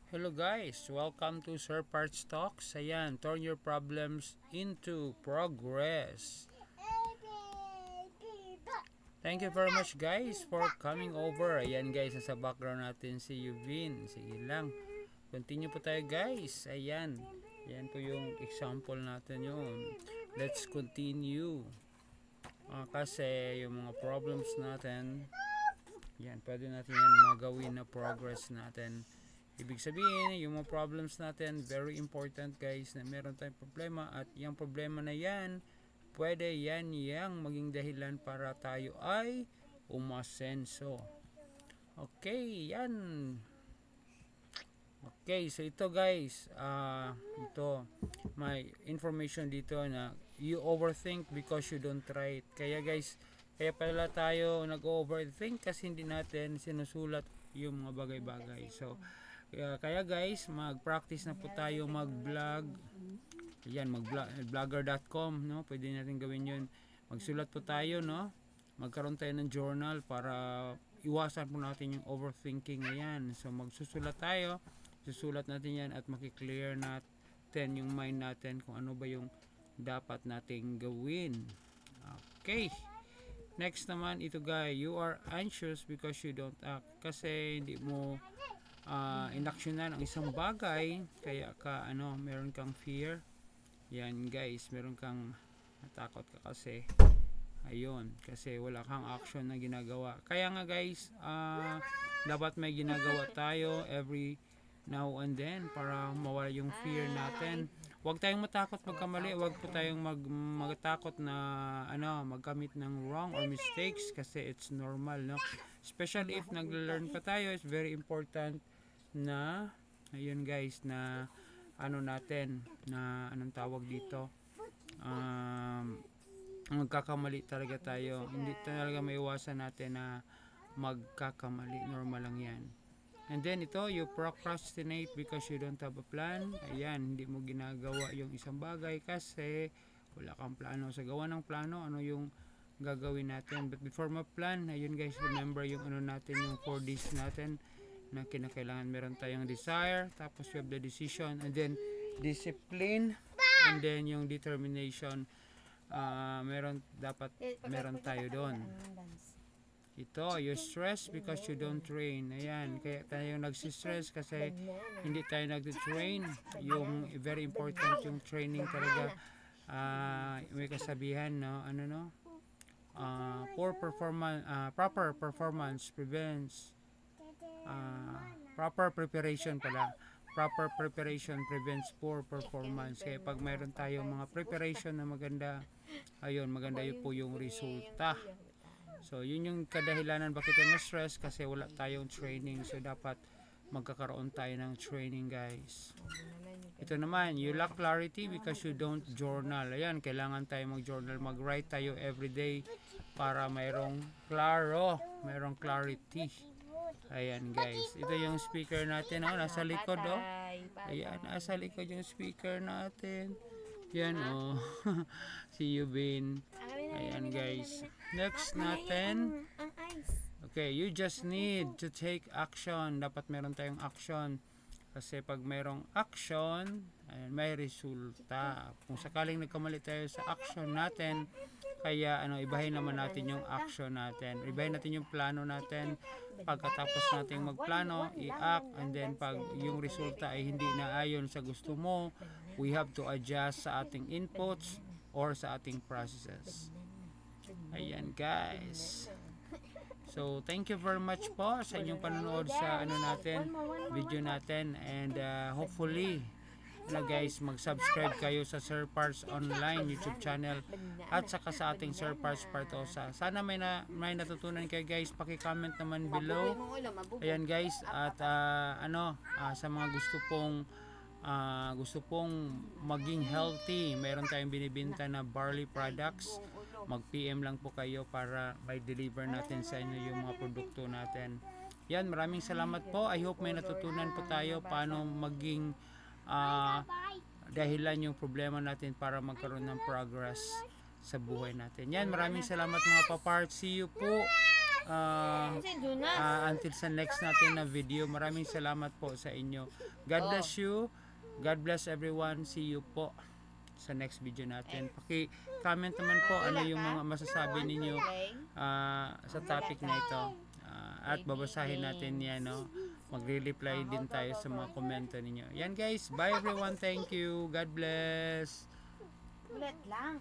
Hello guys, welcome to Sir Parts Talks. Ayan, turn your problems into progress. Thank you very much guys for coming over. Ayan guys, nasa background natin si Yuvin. Sige lang, continue po tayo guys. Ayan, yan po yung example natin yun. Let's continue. Kasi yung mga problems natin, yan, pwede natin yan magawin na progress natin. Ibig sabihin, yung mga problems natin, very important guys, na meron tayong problema at yung problema na yan, pwede yan yang maging dahilan para tayo ay umasenso. Okay, yan. Okay, so ito guys, ito, may information dito na you overthink because you don't try it. Kaya guys, kaya pala tayo nag-overthink kasi hindi natin sinusulat yung mga bagay-bagay. So, kaya guys, mag-practice na po tayo mag-vlog. Ayan, vlogger.com, no? Pwede natin gawin 'yun. Magsulat po tayo, no? Magkaroon tayo ng journal para iwasan po natin yung overthinking. Ayan. So magsusulat tayo. Susulat natin 'yan at maki-clear natin yung mind natin kung ano ba yung dapat nating gawin. Okay. Next naman ito guys, you are anxious because you don't act. Kasi hindi mo inaksyonan ang isang bagay, kaya ka meron kang fear. Yan guys, meron kang natakot ka kasi ayun, kasi wala kang action na ginagawa. Kaya nga guys, dapat may ginagawa tayo every now and then para mawala yung fear natin. Huwag tayong matakot magkamali, huwag po tayong magtakot na magkamit ng wrong or mistakes kasi it's normal, no? Especially if nag-learn pa tayo, it's very important na ayun guys, na natin na anong tawag dito, magkakamali talaga tayo. Hindi talaga maiwasan natin na magkakamali, normal lang yan. And then ito, you procrastinate because you don't have a plan. Ayan, hindi mo ginagawa yung isang bagay kasi wala kang plano. Sa gawa ng plano, ano yung gagawin natin. But before ma-plan, ayun guys, remember yung natin, yung 4Ds natin na kinakailangan. Meron tayong desire, tapos you have the decision, and then discipline, and then yung determination. Meron tayo doon. Ito, you stress because you don't train. Ayan, kaya tayo nagsistress kasi hindi tayo nag-train. Yung very important yung training talaga. May kasabihan, no? Proper performance prevents proper preparation prevents poor performance. Kaya pag mayroon tayong mga preparation na maganda, ayun, maganda yun po yung resulta. So yun yung kadahilanan bakit tayo ma-stress, kasi wala tayong training. So dapat magkakaroon tayo ng training guys. Ito naman, you lack clarity because you don't journal. Ayan, kailangan tayo mag-journal, mag-write tayo everyday para mayroong clarity. Ayan guys, ito yung speaker natin, nasa likod, ayan, nasa likod yung speaker natin. Yan, si Yubin. Ayan guys, next natin, okay, you just need to take action. Dapat meron tayong action kasi pag merong action, ayan, may resulta. Kung sakaling nagkamali tayo sa action natin, kaya ibahin naman natin yung action natin, ibahin natin yung plano natin. Pagkatapos nating magplano, i-act, and then pag yung resulta ay hindi na ayon sa gusto mo, we have to adjust sa ating inputs or sa ating processes. Ayan guys, so thank you very much po sa inyong panonood sa video natin, and hopefully guys, mag-subscribe kayo sa Sir Parts Online YouTube channel at saka sa ating Sir Parts Partosa. Sana may natutunan kayo guys. Paki-comment naman below. Ayan guys, at sa mga gusto pong maging healthy, mayroon tayong binibenta na barley products. Mag-PM lang po kayo para may deliver natin sa inyo yung mga produkto natin. Yan, maraming salamat po. I hope may natutunan po tayo paano maging dahilan yung problema natin para magkaroon ng progress sa buhay natin. Yan, maraming salamat mga papart. See you po Kasi do not. until sa next natin na video. Maraming salamat po sa inyo. God bless you. God bless everyone. See you po sa next video natin. Paki-comment naman po ano yung mga masasabi ninyo sa topic na ito. At babasahin natin yan, no? Magre-reply din tayo sa mga komento ninyo. Yan guys, bye everyone. Thank you. God bless. Ulit lang.